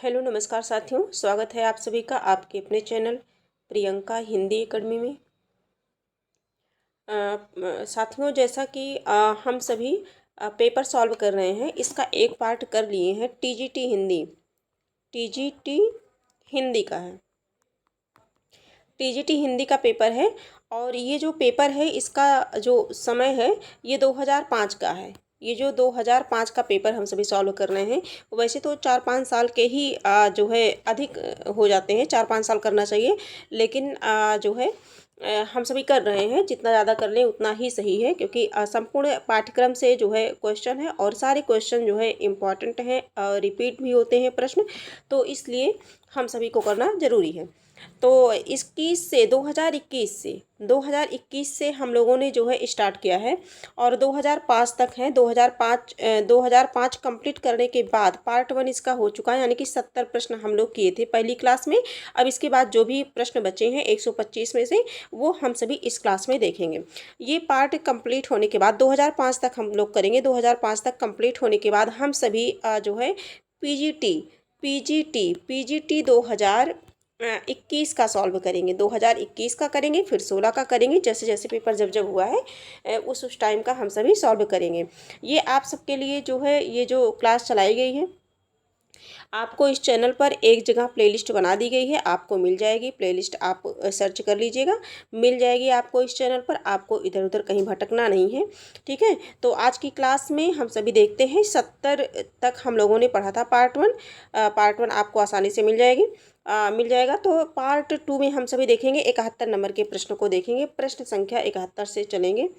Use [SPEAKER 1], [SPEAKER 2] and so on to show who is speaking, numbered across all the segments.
[SPEAKER 1] Hello नमस्कार साथियों, स्वागत है आप सभी का आपके अपने चैनल प्रियंका हिंदी एकेडमी में। साथियों, जैसा कि हम सभी पेपर सॉल्व कर रहे हैं, इसका एक पार्ट कर लिए हैं। टीजीटी हिंदी का है। टीजीटी हिंदी का पेपर है और ये जो पेपर है इसका जो समय है ये 2005 का है। ये जो 2005 का पेपर हम सभी सॉल्व कर रहे हैं, वैसे तो 4-5 साल के ही जो है अधिक हो जाते हैं, 4-5 साल करना चाहिए, लेकिन जो है हम सभी कर रहे हैं। जितना ज़्यादा कर लें उतना ही सही है, क्योंकि संपूर्ण पाठ्यक्रम से जो है क्वेश्चन है और सारे क्वेश्चन जो है इम्पॉर्टेंट हैं और रिपीट भी होते हैं प्रश्न, तो इसलिए हम सभी को करना ज़रूरी है। तो 2021 से हम लोगों ने जो है स्टार्ट किया है और 2005 तक है। 2005 कंप्लीट करने के बाद पार्ट 1 इसका हो चुका है, यानी कि 70 प्रश्न हम लोग किए थे पहली क्लास में। अब इसके बाद जो भी प्रश्न बचे हैं 125 में से, वो हम सभी इस क्लास में देखेंगे। ये पार्ट कंप्लीट होने के बाद 2005 तक हम लोग करेंगे। 2005 तक कंप्लीट होने के बाद हम सभी जो है पीजीटी 2021 का सॉल्व करेंगे। 2021 का करेंगे, फिर 16 का करेंगे। जैसे जैसे पेपर जब हुआ है उस टाइम का हम सभी सॉल्व करेंगे। ये आप सबके लिए जो है ये जो क्लास चलाई गई है, आपको इस चैनल पर एक जगह प्लेलिस्ट बना दी गई है, आपको मिल जाएगी। प्लेलिस्ट आप सर्च कर लीजिएगा, मिल जाएगी आपको इस चैनल पर। आपको इधर उधर कहीं भटकना नहीं है, ठीक है। तो आज की क्लास में हम सभी देखते हैं 70 तक हम लोगों ने पढ़ा था पार्ट 1। पार्ट 1 आपको आसानी से मिल जाएगा। तो पार्ट 2 में हम सभी देखेंगे 71 नंबर के प्रश्न को देखेंगे। प्रश्न संख्या 71 से चलेंगे।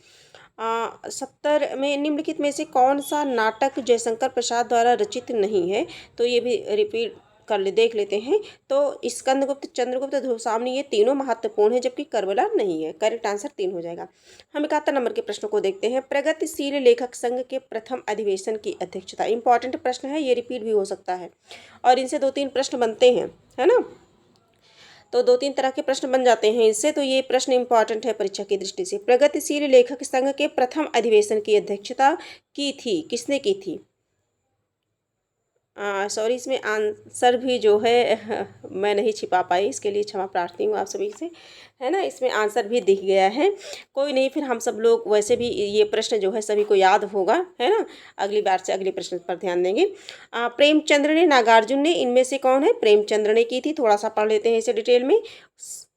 [SPEAKER 1] 70 में निम्नलिखित में से कौन सा नाटक जयशंकर प्रसाद द्वारा रचित नहीं है? तो ये भी रिपीट देख लेते हैं। तो स्कंदगुप्त, चंद्रगुप्त, ध्रुवसामनी, ये तीनों महत्वपूर्ण है, जबकि कर्बला नहीं है। करेक्ट आंसर 3 हो जाएगा। हम 71 नंबर के प्रश्न को देखते हैं। प्रगतिशील लेखक संघ के प्रथम अधिवेशन की अध्यक्षता। इंपॉर्टेंट प्रश्न है, ये रिपीट भी हो सकता है और इनसे 2-3 प्रश्न बनते हैं, है ना। तो 2-3 तरह के प्रश्न बन जाते हैं इससे, तो ये प्रश्न इंपॉर्टेंट है परीक्षा की दृष्टि से। प्रगतिशील लेखक संघ के प्रथम अधिवेशन की अध्यक्षता की थी, किसने की थी? सॉरी, इसमें आंसर भी जो है मैं नहीं छिपा पाई, इसके लिए क्षमा प्रार्थी हूँ आप सभी से, है ना। इसमें आंसर भी दिख गया है, कोई नहीं। फिर हम सब लोग वैसे भी ये प्रश्न जो है सभी को याद होगा, है ना। अगली बार से अगले प्रश्न पर ध्यान देंगे। प्रेमचंद्र ने, नागार्जुन ने, इनमें से कौन है? प्रेमचंद्र ने की थी। थोड़ा सा पढ़ लेते हैं इसे डिटेल में।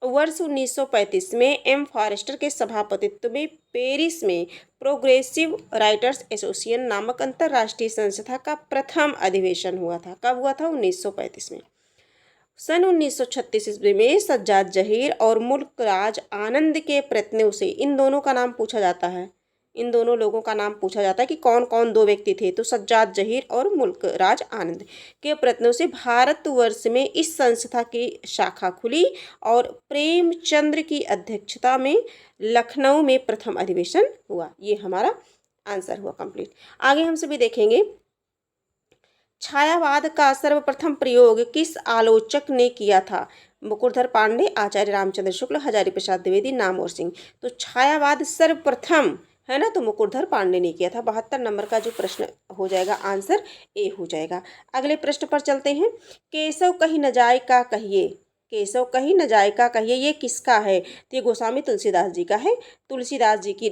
[SPEAKER 1] वर्ष 1935 में एम फॉरेस्टर के सभापतित्व में पेरिस में प्रोग्रेसिव राइटर्स एसोसिएशन नामक अंतर्राष्ट्रीय संस्था का प्रथम अधिवेशन हुआ था। कब हुआ था? 1935 में। सन 1936 ईस्वी में सज्जाद जहीर और मुल्कराज आनंद के प्रयत्नों से, इन दोनों का नाम पूछा जाता है, इन दोनों लोगों का नाम पूछा जाता है कि कौन कौन 2 व्यक्ति थे। तो सज्जाद जहीर और मुल्कराज आनंद के प्रयत्नों से भारतवर्ष में इस संस्था की शाखा खुली और प्रेमचंद्र की अध्यक्षता में लखनऊ में प्रथम अधिवेशन हुआ। ये हमारा आंसर हुआ कंप्लीट। आगे हम सभी देखेंगे, छायावाद का सर्वप्रथम प्रयोग किस आलोचक ने किया था? मुकुरधर पांडे, आचार्य रामचंद्र शुक्ल, हजारी प्रसाद द्विवेदी, नामवर सिंह। तो छायावाद सर्वप्रथम, है ना, तो मुकुरधर पांडे ने किया था। 72 नंबर का जो प्रश्न हो जाएगा आंसर ए हो जाएगा। अगले प्रश्न पर चलते हैं। केशव कहीं न जाए का कहिए, केशव कहीं न जाए का कहिए, ये किसका है? तो ये गोस्वामी तुलसीदास जी का है। तुलसीदास जी की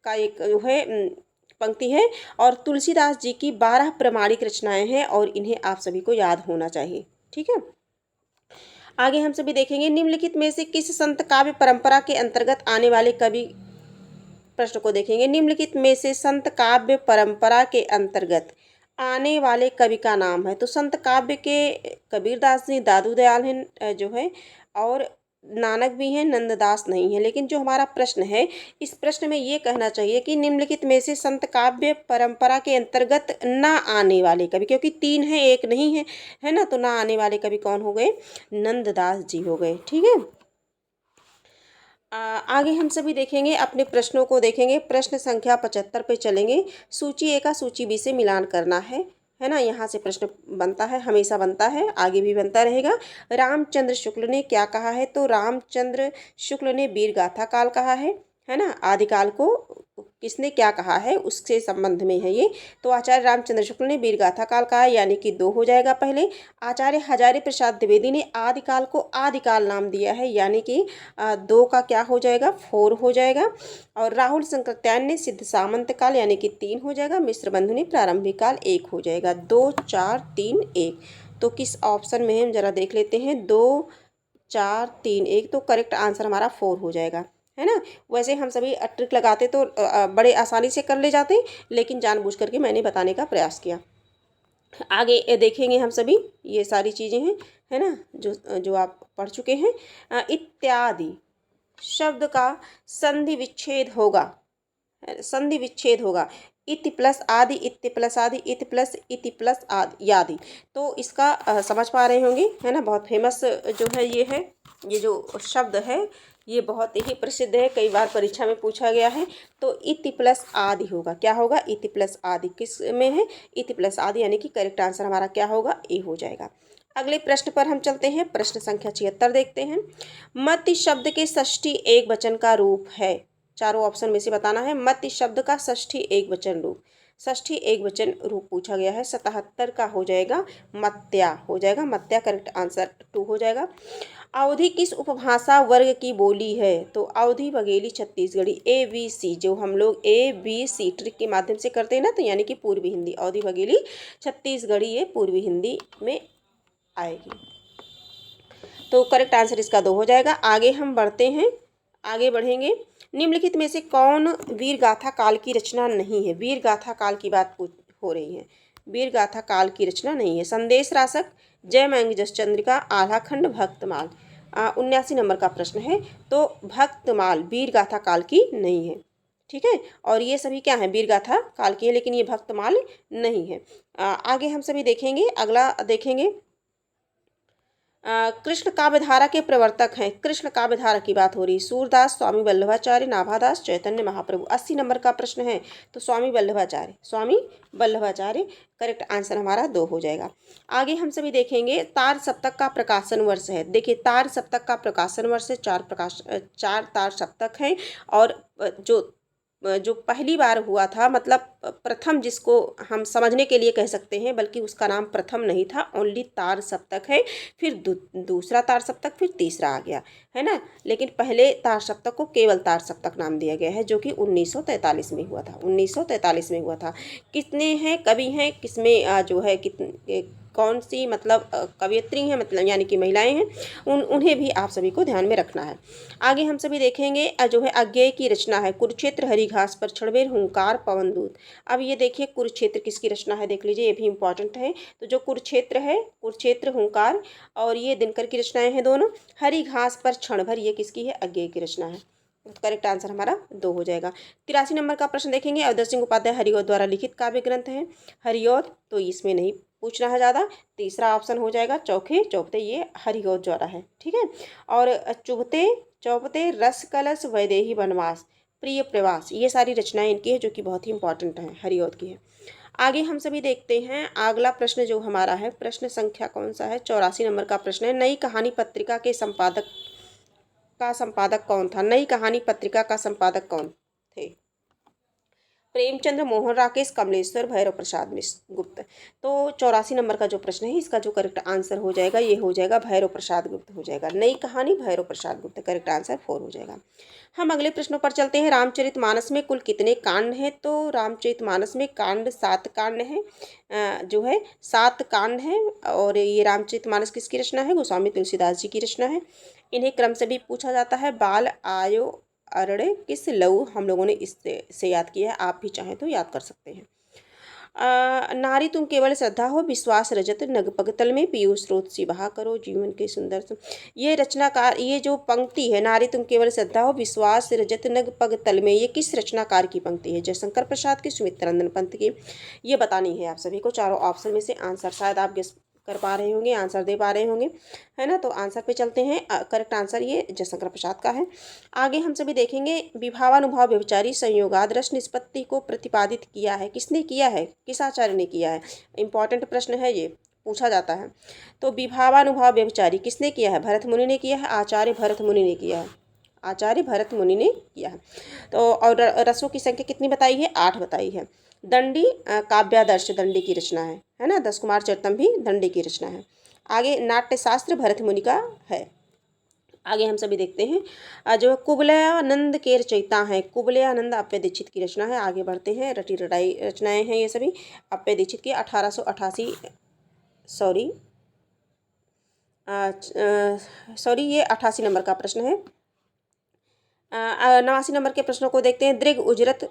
[SPEAKER 1] का एक जो है पंक्ति है और तुलसीदास जी की 12 प्रामाणिक रचनाएं हैं और इन्हें आप सभी को याद होना चाहिए, ठीक है। आगे हम सभी देखेंगे, निम्नलिखित में से किस संत काव्य परंपरा के अंतर्गत आने वाले कवि, प्रश्न को देखेंगे। निम्नलिखित में से संत काव्य परंपरा के अंतर्गत आने वाले कवि का नाम है। तो संत काव्य के कबीरदास जी, दादू दयाल हैं जो है, और नानक भी हैं, नंददास नहीं है। लेकिन जो हमारा प्रश्न है, इस प्रश्न में ये कहना चाहिए कि निम्नलिखित में से संत काव्य परंपरा के अंतर्गत ना आने वाले कवि, क्योंकि 3 हैं, एक नहीं है, है ना। तो ना आने वाले कवि कौन हो गए? नंददास जी हो गए, ठीक है। आगे हम सभी देखेंगे, अपने प्रश्नों को देखेंगे। प्रश्न संख्या 75 पे चलेंगे। सूची ए का सूची बी से मिलान करना है ना। यहाँ से प्रश्न बनता है, हमेशा बनता है, आगे भी बनता रहेगा। रामचंद्र शुक्ल ने क्या कहा है? तो रामचंद्र शुक्ल ने वीर गाथा काल कहा है ना। आदिकाल को किसने क्या कहा है उसके संबंध में है ये। तो आचार्य रामचंद्र शुक्ल ने वीरगाथा काल कहा, यानी कि 2 हो जाएगा पहले। आचार्य हजारी प्रसाद द्विवेदी ने आदिकाल को आदिकाल नाम दिया है, यानी कि 2 का क्या हो जाएगा 4 हो जाएगा। और राहुल शंकरत्यायन ने सिद्ध सामंत काल यानी कि 3 हो जाएगा। मिश्र बंधु ने प्रारंभिक काल 1 हो जाएगा। 2 4 3 1। तो किस ऑप्शन में है हम जरा देख लेते हैं। 2 4 3 1, तो करेक्ट आंसर हमारा 4 हो जाएगा, है ना। वैसे हम सभी ट्रिक लगाते तो बड़े आसानी से कर ले जाते, लेकिन जानबूझ करके मैंने बताने का प्रयास किया। आगे देखेंगे हम सभी, ये सारी चीज़ें हैं, है ना, जो जो आप पढ़ चुके हैं। इत्यादि शब्द का संधि विच्छेद होगा, संधि विच्छेद होगा। इति प्लस आदि, इति प्लस आदि, इति प्लस आदि यादि। तो इसका समझ पा रहे होंगे, है ना। बहुत फेमस जो है ये जो शब्द है ये बहुत ही प्रसिद्ध है, कई बार परीक्षा में पूछा गया है। तो इति प्लस आदि होगा, क्या होगा इति प्लस आदि, किस में है इति प्लस आदि, यानी कि करेक्ट आंसर हमारा क्या होगा ए हो जाएगा। अगले प्रश्न पर हम चलते हैं, प्रश्न संख्या 76 देखते हैं। मत शब्द के षष्ठी एक वचन का रूप है, चारों ऑप्शन में से बताना है। मत शब्द का षष्ठी एक वचन रूप, षष्ठी एक वचन रूप पूछा गया है। 77 का हो जाएगा मत्या, हो जाएगा मत्या, करेक्ट आंसर 2 हो जाएगा। अवधी किस उपभाषा वर्ग की बोली है? तो अवधी बघेली छत्तीसगढ़ी, ABC, जो हम लोग ABC ट्रिक के माध्यम से करते हैं ना, तो यानी कि पूर्वी हिंदी। अवधी बघेली छत्तीसगढ़ी ये पूर्वी हिंदी में आएगी। तो करेक्ट आंसर इसका 2 हो जाएगा। आगे हम बढ़ते हैं, आगे बढ़ेंगे। निम्नलिखित में से कौन वीर गाथा काल की रचना नहीं है? वीर गाथा काल की बात हो रही है, वीर गाथा काल की रचना नहीं है। संदेश रासक, जयमंग जस चंद्रिका, आल्हाखंड, भक्तमाल। 79 नंबर का प्रश्न है। तो भक्तमाल वीर गाथा काल की नहीं है, ठीक है। और ये सभी क्या है वीर गाथा काल की है, लेकिन ये भक्तमाल नहीं है। आगे हम सभी देखेंगे, अगला देखेंगे। कृष्ण काव्यधारा के प्रवर्तक हैं, कृष्ण काव्यधारा की बात हो रही। सूरदास, स्वामी वल्लभाचार्य, नाभादास, चैतन्य महाप्रभु। 80 नंबर का प्रश्न है। तो स्वामी वल्लभाचार्य, स्वामी वल्लभाचार्य, करेक्ट आंसर हमारा 2 हो जाएगा। आगे हम सभी देखेंगे, तार सप्तक का प्रकाशन वर्ष है। देखिए तार सप्तक का प्रकाशन वर्ष है, 4 तार सप्तक हैं। और जो पहली बार हुआ था, मतलब प्रथम, जिसको हम समझने के लिए कह सकते हैं, बल्कि उसका नाम प्रथम नहीं था, ओनली तार सप्तक है। फिर दूसरा तार सप्तक, फिर तीसरा आ गया, है ना। लेकिन पहले तार सप्तक को केवल तार सप्तक नाम दिया गया है, जो कि 1943 में हुआ था, 1943 में हुआ था। कितने हैं कवि हैं, किसमें जो है कितने कौन सी मतलब कवयित्री हैं, मतलब यानी कि महिलाएं हैं, उन्हें भी आप सभी को ध्यान में रखना है। आगे हम सभी देखेंगे जो है अज्ञेय की रचना है। कुरुक्षेत्र, हरी घास पर क्षणभर, हुंकार, पवनदूत। अब ये देखिए कुरुक्षेत्र किसकी रचना है, देख लीजिए, ये भी इंपॉर्टेंट है। तो जो कुरुक्षेत्र है, कुरुक्षेत्र, हुंकार, और ये दिनकर की रचनाएं हैं दोनों। हरी घास पर क्षणभर ये किसकी है, अज्ञेय की रचना है। तो करेक्ट आंसर हमारा 2 हो जाएगा। 83 नंबर का प्रश्न देखेंगे, अवधर सिंह उपाध्याय हरिऔध द्वारा लिखित काव्य ग्रंथ है। हरिऔध, तो इसमें नहीं पूछना है ज़्यादा, तीसरा ऑप्शन हो जाएगा चौखे चौपते, ये हरिऔध द्वारा है, ठीक है। और चुभते चौपते, रस कलश, वैदेही वनवास, प्रिय प्रवास, ये सारी रचनाएं इनकी है, जो कि बहुत ही इंपॉर्टेंट हैं, हरिऔध की है। आगे हम सभी देखते हैं अगला प्रश्न जो हमारा है, प्रश्न संख्या कौन सा है, 84 नंबर का प्रश्न है। नई कहानी पत्रिका के संपादक कौन था? नई कहानी पत्रिका का संपादक कौन थे? प्रेमचंद्र, मोहन राकेश, कमलेश्वर, भैरव प्रसाद मिश्र गुप्त। तो 84 नंबर का जो प्रश्न है, इसका जो करेक्ट आंसर हो जाएगा, ये हो जाएगा भैरव प्रसाद गुप्त हो जाएगा। नई कहानी भैरव प्रसाद गुप्त, करेक्ट आंसर 4 हो जाएगा। हम अगले प्रश्नों पर चलते हैं। रामचरितमानस में कुल कितने कांड हैं? तो रामचरितमानस में कांड 7 कांड हैं, जो है 7 कांड हैं। और ये रामचरितमानस किसकी रचना है? गोस्वामी तुलसीदास जी की रचना है। इन्हें क्रम से भी पूछा जाता है। बाल, आयो, अरण्य, किस, लऊ, हम लोगों ने इससे याद किया है, आप भी चाहें तो याद कर सकते हैं। नारी तुम केवल श्रद्धा हो, विश्वास रजत नग पगतल में, पीयूष स्रोत सी बहा करो, जीवन के सुंदर ये रचनाकार, ये जो पंक्ति है, नारी तुम केवल श्रद्धा हो, विश्वास रजत नग पगतल में, ये किस रचनाकार की पंक्ति है? जयशंकर प्रसाद की, सुमित्रानंद पंत की। ये बतानी है आप सभी को। चारों ऑप्शन में से आंसर शायद आप गेस कर पा रहे होंगे, आंसर दे पा रहे होंगे, है ना। तो आंसर पे चलते हैं। करेक्ट आंसर ये जयशंकर प्रसाद का है। आगे हम सभी देखेंगे, विभावानुभाव व्यभिचारी संयोगादर्श निष्पत्ति को प्रतिपादित किया है, किसने किया है, किस आचार्य ने किया है? इंपॉर्टेंट प्रश्न है, ये पूछा जाता है। तो विभावानुभाव व्यभिचारी किसने किया है? भरत मुनि ने किया है, आचार्य भरत मुनि ने किया है। आचार्य भरत मुनि ने किया है। तो और रसों की संख्या कितनी बताई है? 8 बताई है। दंडी काव्यादर्श दंडी की रचना है ना। दस कुमार चरितम भी दंडी की रचना है। आगे नाट्यशास्त्र भरत मुनि का है। आगे हम सभी देखते हैं जो कुवलयानंद के रचयिता हैं, कुवलयानंद अप्पय दीक्षित की रचना है। आगे बढ़ते हैं, रटी रटाई रचनाएं हैं ये सभी अप्पय दीक्षित की। 1888 सॉरी ये 88 नंबर का प्रश्न है। 89 नंबर के प्रश्नों को देखते हैं। दृग उजरत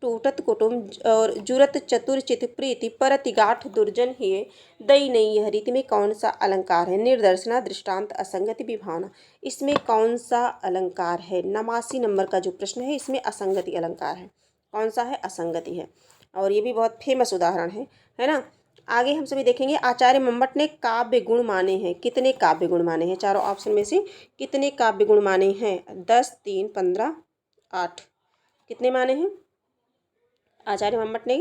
[SPEAKER 1] टूटत कुटुम और जुरत चतुर चित प्रीति परति गाठ दुर्जन हिये दई नहीं यह रीति में कौन सा अलंकार है? निर्दर्शना दृष्टांत असंगति विभावना। इसमें कौन सा अलंकार है? 89 नंबर का जो प्रश्न है इसमें असंगति अलंकार है। कौन सा है? असंगति है। और ये भी बहुत फेमस उदाहरण है ना। आगे हम सभी देखेंगे आचार्य मंमट ने काव्य गुण माने हैं। कितने काव्य गुण माने हैं? चारों ऑप्शन में से कितने काव्य गुण माने हैं? 10, 3, 15, 8। कितने माने हैं? आचार्य मंमट ने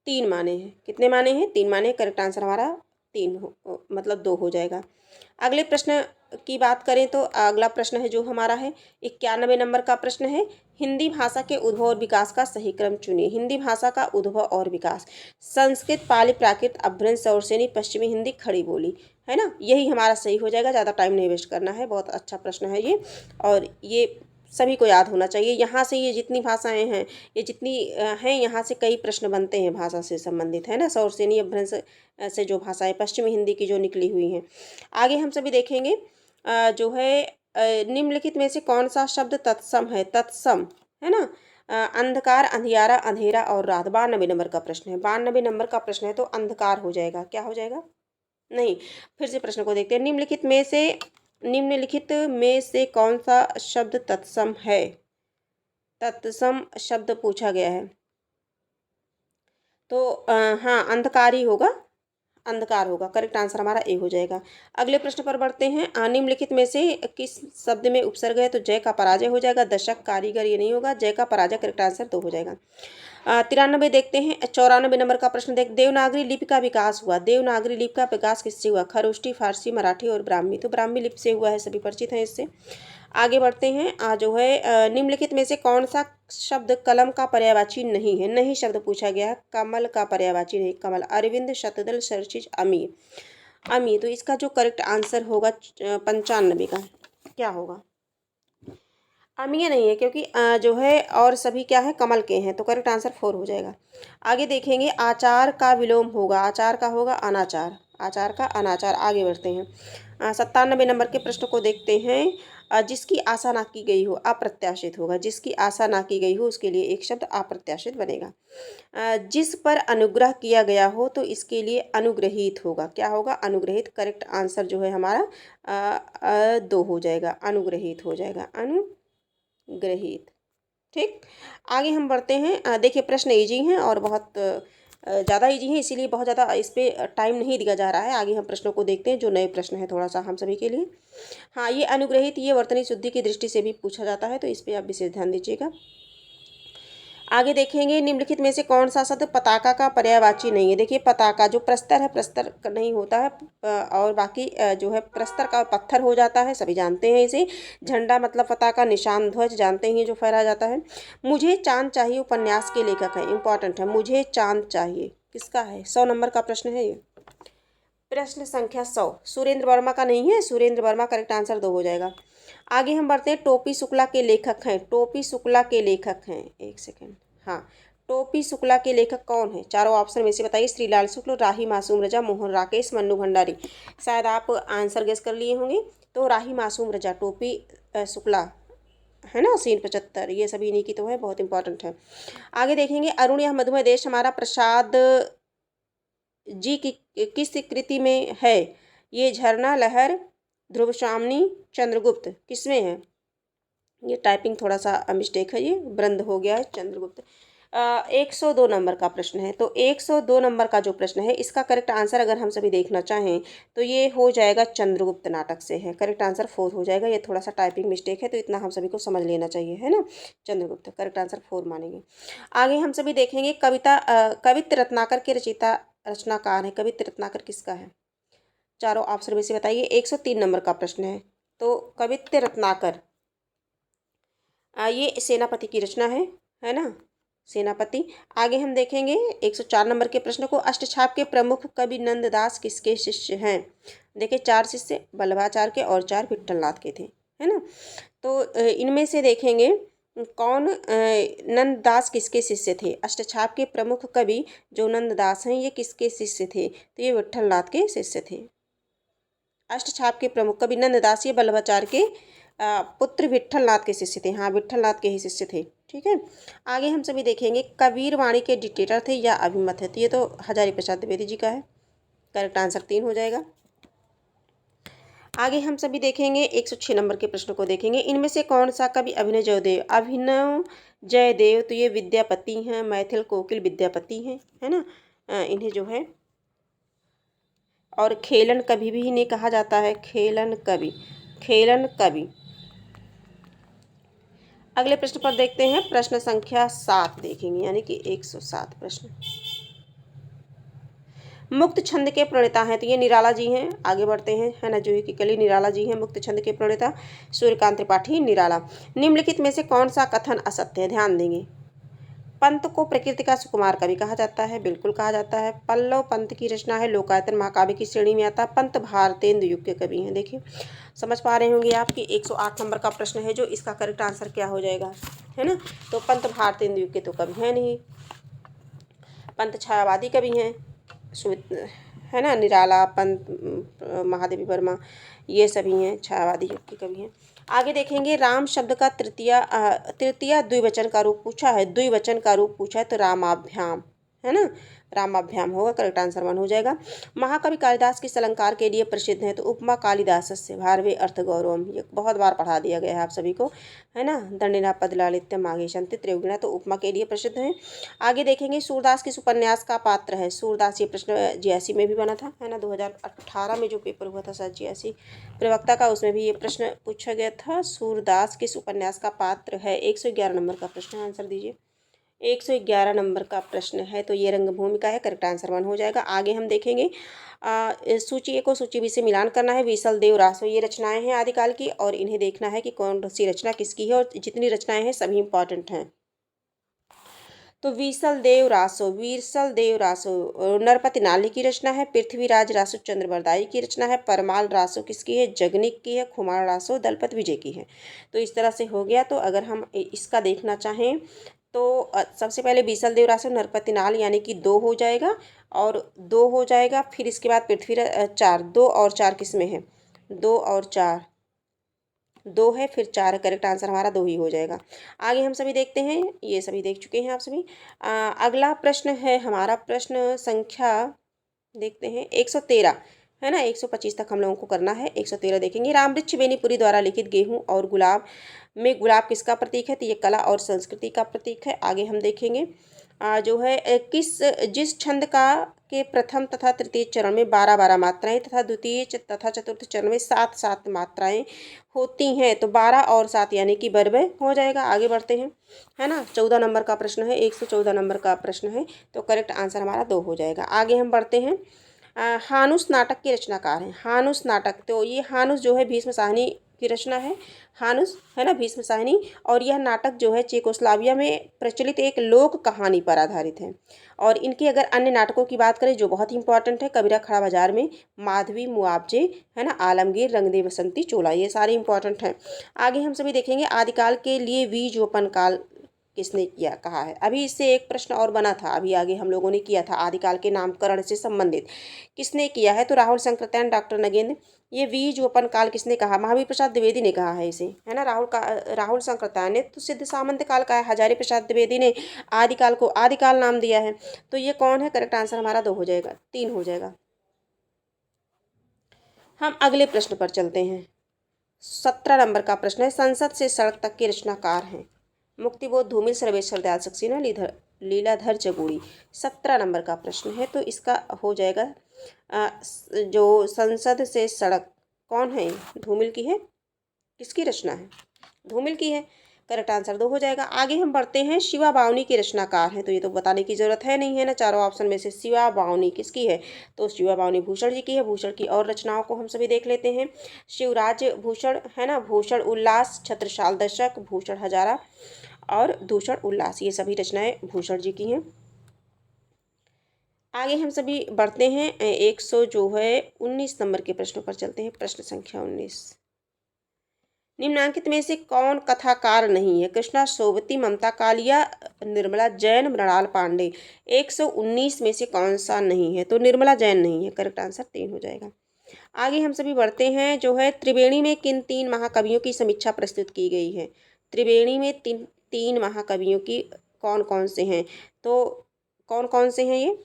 [SPEAKER 1] 3 माने हैं। कितने माने हैं? 3 माने। करेक्ट आंसर हमारा 3 मतलब 2 हो जाएगा। अगले प्रश्न की बात करें तो अगला प्रश्न है जो हमारा है 91 नंबर का प्रश्न है। हिंदी भाषा के उद्भव और विकास का सही क्रम चुनिए। हिंदी भाषा का उद्भव और विकास। संस्कृत, पाली, प्राकृत, अपभ्रंश, सौरसेनी, पश्चिमी हिंदी, खड़ी बोली, है ना। यही हमारा सही हो जाएगा। ज़्यादा टाइम नहीं वेस्ट करना है। बहुत अच्छा प्रश्न है ये और ये सभी को याद होना चाहिए। यहाँ से ये जितनी भाषाएं हैं, ये जितनी हैं, यहाँ से कई प्रश्न बनते हैं भाषा से संबंधित, है ना। सौरसेनी, अपभ्रंश से जो भाषाएं पश्चिमी हिंदी की जो निकली हुई हैं। आगे हम सभी देखेंगे जो है निम्नलिखित में से कौन सा शब्द तत्सम है? तत्सम, है ना। अंधकार, अंधियारा, अंधेरा और रात। 92 नंबर का प्रश्न है। 92 नंबर का प्रश्न है तो अंधकार हो जाएगा। क्या हो जाएगा? नहीं, फिर से प्रश्न को देखते हैं। निम्नलिखित में से कौन सा शब्द तत्सम है? तत्सम शब्द पूछा गया है तो हाँ, अंधकार ही होगा। अंधकार होगा। करेक्ट आंसर हमारा ए हो जाएगा। अगले प्रश्न पर बढ़ते हैं। निम्नलिखित में से किस शब्द में उपसर्ग है? तो जय का पराजय हो जाएगा। दशक, कारीगर ये नहीं होगा। जय का पराजय करेक्ट आंसर 2 हो जाएगा। 93 देखते हैं। 94 नंबर का प्रश्न देख। देवनागरी लिपि का विकास हुआ। देवनागरी लिपि का विकास किससे हुआ? खरोष्टी, फारसी, मराठी और ब्राह्मी। तो ब्राह्मी लिपि से हुआ है। सभी परिचित हैं इससे। आगे बढ़ते हैं। जो है निम्नलिखित में से कौन सा शब्द कलम का पर्यायवाची नहीं है? नहीं शब्द पूछा गया है। कमल का पर्यायवाची नहीं। कमल, अरविंद, शतदल, सरसिज, अमीय। अमीय, तो इसका जो करेक्ट आंसर होगा 95 का क्या होगा? अमीय नहीं है क्योंकि जो है और सभी क्या है? कमल के हैं। तो करेक्ट आंसर 4 हो जाएगा। आगे देखेंगे आचार का विलोम होगा। आचार का होगा अनाचार। आचार का अनाचार। आगे बढ़ते हैं। 97 नंबर के प्रश्न को देखते हैं। जिसकी आशा ना की गई हो अप्रत्याशित होगा। जिसकी आशा ना की गई हो उसके लिए एक शब्द अप्रत्याशित बनेगा। जिस पर अनुग्रह किया गया हो तो इसके लिए अनुग्रहित होगा। क्या होगा? अनुग्रहित। करेक्ट आंसर जो है हमारा 2 हो जाएगा। अनुग्रहित हो जाएगा। अनुग्रहित। ठीक। आगे हम बढ़ते हैं। देखिए प्रश्न इजी हैं और बहुत ज़्यादा इजी हैं, इसीलिए बहुत ज़्यादा इस पर टाइम नहीं दिया जा रहा है। आगे हम प्रश्नों को देखते हैं जो नए प्रश्न हैं थोड़ा सा हम सभी के लिए। हाँ, ये अनुग्रहित ये वर्तनी शुद्धि की दृष्टि से भी पूछा जाता है, तो इस पर आप विशेष ध्यान दीजिएगा। आगे देखेंगे निम्नलिखित में से कौन सा शब्द पताका का पर्यायवाची नहीं है? देखिए पताका जो प्रस्तर है, प्रस्तर नहीं होता है और बाकी जो है प्रस्तर का पत्थर हो जाता है, सभी जानते हैं इसे। झंडा मतलब पताका, निशान ध्वज जानते हैं जो फहराया जाता है। मुझे चांद चाहिए उपन्यास के लेखक है। इंपॉर्टेंट है। मुझे चांद चाहिए किसका है? 100 नंबर का प्रश्न है ये। प्रश्न संख्या 100 सुरेंद्र वर्मा का नहीं है। सुरेंद्र वर्मा करेक्ट आंसर 2 हो जाएगा। आगे हम बढ़ते हैं। टोपी शुक्ला के लेखक हैं। टोपी शुक्ला के लेखक हैं। एक सेकेंड। हाँ, टोपी शुक्ला के लेखक कौन है? चारों ऑप्शन में से बताइए। श्रीलाल शुक्ल, राही मासूम रजा, मोहन राकेश, मन्नू भंडारी। शायद आप आंसर गेस कर लिए होंगे। तो राही मासूम रजा, टोपी शुक्ला, है ना। सीन 75 ये सभी इन्हीं की तो है। बहुत इंपॉर्टेंट है। आगे देखेंगे अरुण यह मधुमय देश हमारा प्रसाद जी की किस कृति में है? ये झरना, लहर, ध्रुवशामिनी, चंद्रगुप्त किसमें है? ये टाइपिंग थोड़ा सा मिस्टेक है, ये बंद हो गया है। चंद्रगुप्त 102 नंबर का प्रश्न है। तो 102 नंबर का जो प्रश्न है इसका करेक्ट आंसर अगर हम सभी देखना चाहें तो ये हो जाएगा चंद्रगुप्त नाटक से है। करेक्ट आंसर 4 हो जाएगा। ये थोड़ा सा टाइपिंग मिस्टेक है तो इतना हम सभी को समझ लेना चाहिए, है ना। चंद्रगुप्त करेक्ट आंसर 4 मानेंगे। आगे हम सभी देखेंगे कवित्र रत्नाकर के रचनाकार है। कवित्र रत्नाकर किसका है? चारों ऑप्शन में से बताइए। 103 नंबर का प्रश्न है। तो कवित्र रत्नाकर ये सेनापति की रचना है ना, सेनापति। आगे हम देखेंगे 104 नंबर के प्रश्न को, अष्टछाप के प्रमुख कवि नंददास किसके शिष्य हैं? देखिए 4 शिष्य वल्लभाचार्य के और 4 विट्ठलनाथ के थे, है ना। तो इनमें से देखेंगे कौन नंददास किसके शिष्य थे? अष्टछाप के प्रमुख कवि जो नंददास हैं ये किसके शिष्य थे? तो ये विट्ठलनाथ के शिष्य थे। अष्टछाप के प्रमुख कवि नंददास ये वल्लभाचार्य के पुत्र विट्ठलनाथ के शिष्य थे। हाँ, विट्ठलनाथ के ही शिष्य थे। ठीक है। आगे हम सभी देखेंगे कबीर वाणी के डिक्टेटर थे या अभिमत है? तो ये तो हजारी प्रसाद द्विवेदी जी का है। करेक्ट आंसर 3 हो जाएगा। आगे हम सभी देखेंगे 106 नंबर के प्रश्न को देखेंगे, इनमें से कौन सा कवि अभिनव जयदेव? अभिनव जयदेव तो ये विद्यापति हैं, मैथिल कोकिल विद्यापति हैं, है ना। इन्हें जो है और खेलन कवि भी इन्हें कहा जाता है, खेलन कवि, खेलन कवि। अगले प्रश्न पर देखते हैं, प्रश्न संख्या 7 देखेंगे, यानी कि 107 प्रश्न। मुक्त छंद के प्रणेता हैं? तो ये निराला जी हैं। आगे बढ़ते हैं, है ना, जूही की कली निराला जी हैं मुक्त छंद के प्रणेता, सूर्यकांत त्रिपाठी निराला। निम्नलिखित में से कौन सा कथन असत्य है? ध्यान देंगे। पंत को प्रकृति का सुकुमार कवि कहा जाता है, बिल्कुल कहा जाता है। पल्लव पंत की रचना है, लोकायतन महाकाव्य की श्रेणी में आता है। पंत भारतेंदु युग के कवि हैं। देखिए समझ पा रहे होंगे आप कि 108 नंबर का प्रश्न है जो इसका करेक्ट आंसर क्या हो जाएगा, है ना। तो पंत भारतेंदु युग के तो कवि हैं नहीं, पंत छायावादी कवि हैं, है ना। निराला, पंत, महादेवी वर्मा, ये सभी हैं छायावादी युग के कवि हैं। आगे देखेंगे, राम शब्द का तृतीय द्विवचन का रूप पूछा है, द्विवचन का रूप पूछा है तो रामाभ्याम, है ना, रामाभ्याम होगा। करेक्ट आंसर 1 हो जाएगा। महाकवि कालिदास किस अलंकार के लिए प्रसिद्ध है? तो उपमा कालिदासस्य भारवे अर्थ गौरवम, ये बहुत बार पढ़ा दिया गया है आप सभी को, है ना। दंडिना पद लालित्यम आगेशंति त्रयोगिना, तो उपमा के लिए प्रसिद्ध है। आगे देखेंगे, सूरदास किस उपन्यास का पात्र है? सूरदास, ये प्रश्न 86 में भी बना था, है ना, 2018 में जो पेपर हुआ था शायद 86 प्रवक्ता का, उसमें भी ये प्रश्न पूछा गया था। सूरदास किस उपन्यास का पात्र है? 111 नंबर का प्रश्न, आंसर दीजिए। 111 नंबर का प्रश्न है तो ये रंगभूमि का है। करेक्ट आंसर 1 हो जाएगा। आगे हम देखेंगे, सूची ए को सूची बी से मिलान करना है। विसल देव रासो ये रचनाएं हैं आदिकाल की, और इन्हें देखना है कि कौन सी रचना किसकी है, और जितनी रचनाएं हैं सभी इंपॉर्टेंट हैं। तो विसल देव रासो नरपति नाली की रचना है। पृथ्वीराज रासो चंद्रबरदाई की रचना है। परमाल रासो किसकी है? जगनिक की है। खुमार रासो दलपत विजय की है। तो इस तरह से हो गया। तो अगर हम इसका देखना चाहें तो सबसे पहले बीसल देव रासो नरपति नाल यानी कि 2 हो जाएगा, और 2 हो जाएगा। फिर इसके बाद पृथ्वीराज 4, 2 और 4 किस में है? 2 और 4 2 है, फिर 4 है। करेक्ट आंसर हमारा 2 ही हो जाएगा। आगे हम सभी देखते हैं, ये सभी देख चुके हैं आप सभी। अगला प्रश्न है हमारा प्रश्न संख्या, देखते हैं 113, है ना। 125 तक हम लोगों को करना है। 113 देखेंगे, रामवृक्ष बेनीपुरी द्वारा लिखित गेहूं और गुलाब में गुलाब किसका प्रतीक है? तो ये कला और संस्कृति का प्रतीक है। आगे हम देखेंगे, जो है जिस छंद का के प्रथम तथा तृतीय चरण में 12-12 मात्राएं तथा द्वितीय तथा चतुर्थ चरण में 7-7 मात्राएं होती हैं, तो 12 और 7 यानी कि 92 हो जाएगा। आगे बढ़ते हैं, है ना। 14 नंबर का प्रश्न है, 114 नंबर का प्रश्न है, तो करेक्ट आंसर हमारा 2 हो जाएगा। आगे हम बढ़ते हैं, हानुस नाटक के रचनाकार हैं। हानुस नाटक, तो ये हानुस जो है भीष्म साहनी की रचना है। हानुस, है ना, भीष्म साहनी, और यह नाटक जो है चेकोस्लाविया में प्रचलित एक लोक कहानी पर आधारित है। और इनकी अगर अन्य नाटकों की बात करें जो बहुत ही इंपॉर्टेंट है, कबीरा खड़ा बाजार में, माधवी मुआवजे, है ना, आलमगीर, रंग दे बसंती, चोला, ये सारे इंपॉर्टेंट हैं। आगे हम सभी देखेंगे, आदिकाल के लिए बीजोपन काल किसने किया कहा है? अभी इससे एक प्रश्न और बना था, अभी आगे हम लोगों ने किया था, आदिकाल के नामकरण से संबंधित किसने किया है? तो राहुल संकृत्यायन, डॉक्टर नगेंद्र। ये बीजोपन काल किसने कहा? महावीर प्रसाद द्विवेदी ने कहा है इसे, है ना। राहुल संकृत्यायन ने तो सिद्ध सामंत काल का है। हजारी प्रसाद द्विवेदी ने आदिकाल को आदिकाल नाम दिया है। तो ये कौन है? करेक्ट आंसर हमारा 2 हो जाएगा, 3 हो जाएगा। हम अगले प्रश्न पर चलते हैं। 17 नंबर का प्रश्न है, संसद से सड़क तक के रचनाकार हैं। मुक्तिबोध, धूमिल, सर्वेश्वर दयाल सक्सेना, लीलाधर जगूड़ी। 17 नंबर का प्रश्न है, तो इसका हो जाएगा जो संसद से सड़क कौन है? धूमिल की है। किसकी रचना है? धूमिल की है। करेक्ट आंसर 2 हो जाएगा। आगे हम बढ़ते हैं, शिवा बावनी के रचनाकार हैं, तो ये तो बताने की जरूरत है नहीं है ना, चारों ऑप्शन में से शिवा बावनी किसकी है, तो शिवा बावनी भूषण जी की है। भूषण की और रचनाओं को हम सभी देख लेते हैं। शिवराज भूषण है ना, भूषण उल्लास, छत्रसाल दशक, भूषण हजारा और दूषण उल्लास, ये सभी रचनाएं भूषण जी की हैं। आगे हम सभी बढ़ते हैं 100 जो है 19 नंबर के प्रश्नों पर चलते हैं। प्रश्न संख्या 19, निम्नांकित में से कौन कथाकार नहीं है, कृष्णा सोबती, ममता कालिया, निर्मला जैन, मृणाल पांडे। 119 में से कौन सा नहीं है, तो निर्मला जैन नहीं है, करेक्ट आंसर 3 हो जाएगा। आगे हम सभी बढ़ते हैं, जो है त्रिवेणी में किन 3 महाकवियों की समीक्षा प्रस्तुत की गई है। त्रिवेणी में तीन महाकवियों की कौन कौन से हैं, तो कौन कौन से हैं ये,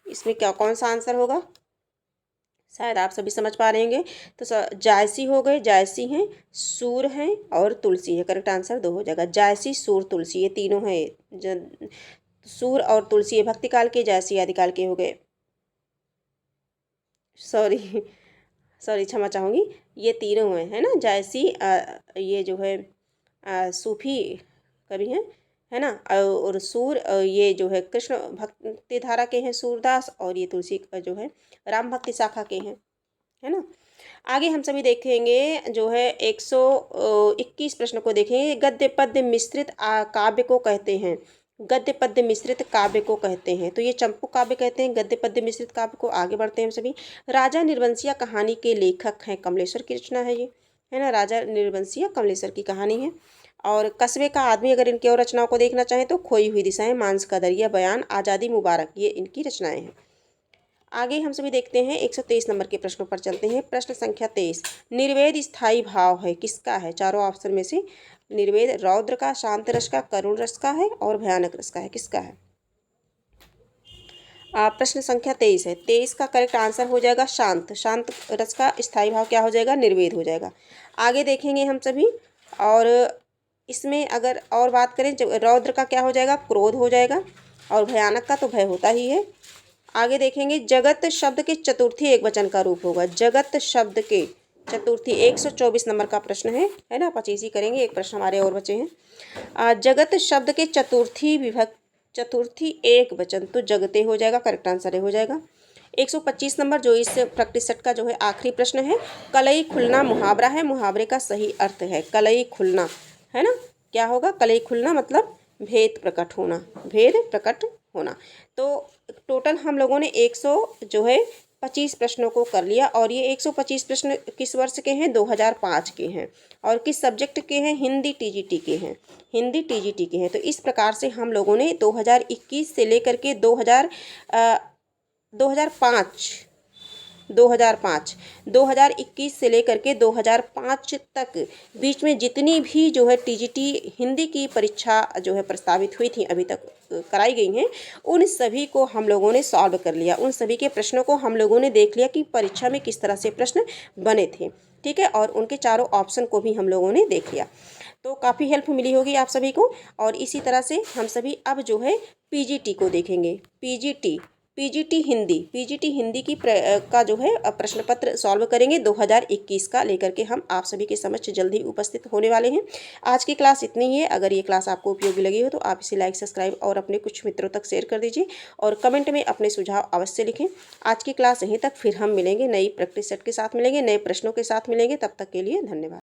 [SPEAKER 1] इसमें क्या कौन सा आंसर होगा, शायद आप सभी समझ पा रहे होंगे। तो जायसी हो गए, जायसी हैं, सूर हैं और तुलसी है, करेक्ट आंसर 2 हो जाएगा। जायसी, सूर, तुलसी ये तीनों हैं। सूर और तुलसी ये भक्ति काल के, जायसी आदिकाल के हो गए। सॉरी सॉरी क्षमा चाहूँगी, ये तीनों हैं, है ना। जायसी ये जो है सूफी कवि हैं, है ना, और सूर ये जो है कृष्ण भक्ति धारा के हैं सूरदास, और ये तुलसी जो है राम भक्ति शाखा के हैं, है ना। आगे हम सभी देखेंगे, जो है 121 प्रश्न को देखेंगे। गद्य पद्य मिश्रित काव्य को कहते हैं, गद्य पद्य मिश्रित काव्य को कहते हैं, तो ये चंपू काव्य कहते हैं गद्य पद्य मिश्रित काव्य को। आगे बढ़ते हैं हम सभी। राजा निर्वंशिया कहानी के लेखक हैं, कमलेश्वर की रचना है ये, है ना। राजा निर्वंशिया कमलेश्वर की कहानी है। और कस्बे का आदमी, अगर इनकी और रचनाओं को देखना चाहें तो खोई हुई दिशाएं, मांस का दरिया, बयान, आज़ादी मुबारक, ये इनकी रचनाएं हैं। आगे हम सभी देखते हैं 123 नंबर के प्रश्नों पर चलते हैं। प्रश्न संख्या 23, निर्वेद स्थायी भाव है, किसका है, चारों ऑप्शन में से निर्वेद रौद्र का, शांत रस का, करुण रस का है और भयानक रस का है, किसका है। प्रश्न संख्या 23 है, 23 का करेक्ट आंसर हो जाएगा शांत, शांत रस का स्थायी भाव क्या हो जाएगा, निर्वेद हो जाएगा। आगे देखेंगे हम सभी, और इसमें अगर और बात करें, रौद्र का क्या हो जाएगा, क्रोध हो जाएगा, और भयानक का तो भय होता ही है। आगे देखेंगे, जगत शब्द के चतुर्थी एक वचन का रूप होगा, जगत शब्द के चतुर्थी 124 नंबर का प्रश्न है ना, 25 ही करेंगे, एक प्रश्न हमारे और बचे हैं। जगत शब्द के चतुर्थी विभक्त चतुर्थी एक वचन, तो जगते हो जाएगा, करेक्ट आंसर हो जाएगा। 125 नंबर जो इस प्रैक्टिस सेट का जो है आखिरी प्रश्न है, कलई खुलना मुहावरा है, मुहावरे का सही अर्थ है कलई खुलना, है ना, क्या होगा, कलई खुलना मतलब भेद प्रकट होना, भेद प्रकट होना। तो टोटल हम लोगों ने 125 प्रश्नों को कर लिया, और ये 125 प्रश्न किस वर्ष के हैं, 2005 के हैं, और किस सब्जेक्ट के हैं, हिंदी टीजीटी के हैं, हिंदी टीजीटी के हैं। तो इस प्रकार से हम लोगों ने 2021 से लेकर के 2021 से लेकर के 2005 तक बीच में जितनी भी जो है टीजीटी हिंदी की परीक्षा जो है प्रस्तावित हुई थी, अभी तक कराई गई हैं, उन सभी को हम लोगों ने सॉल्व कर लिया, उन सभी के प्रश्नों को हम लोगों ने देख लिया कि परीक्षा में किस तरह से प्रश्न बने थे, ठीक है, और उनके चारों ऑप्शन को भी हम लोगों ने देख लिया। तो काफ़ी हेल्प मिली होगी आप सभी को। और इसी तरह से हम सभी अब जो है पीजीटी को देखेंगे, पीजीटी हिंदी की का जो है प्रश्न पत्र सॉल्व करेंगे 2021 का लेकर के हम आप सभी के समक्ष जल्द ही उपस्थित होने वाले हैं। आज की क्लास इतनी ही है। अगर ये क्लास आपको उपयोगी लगी हो तो आप इसे लाइक, सब्सक्राइब और अपने कुछ मित्रों तक शेयर कर दीजिए, और कमेंट में अपने सुझाव अवश्य लिखें। आज की क्लास यहीं तक, फिर हम मिलेंगे नई प्रैक्टिस सेट के साथ, मिलेंगे नए प्रश्नों के साथ मिलेंगे। तब तक के लिए धन्यवाद।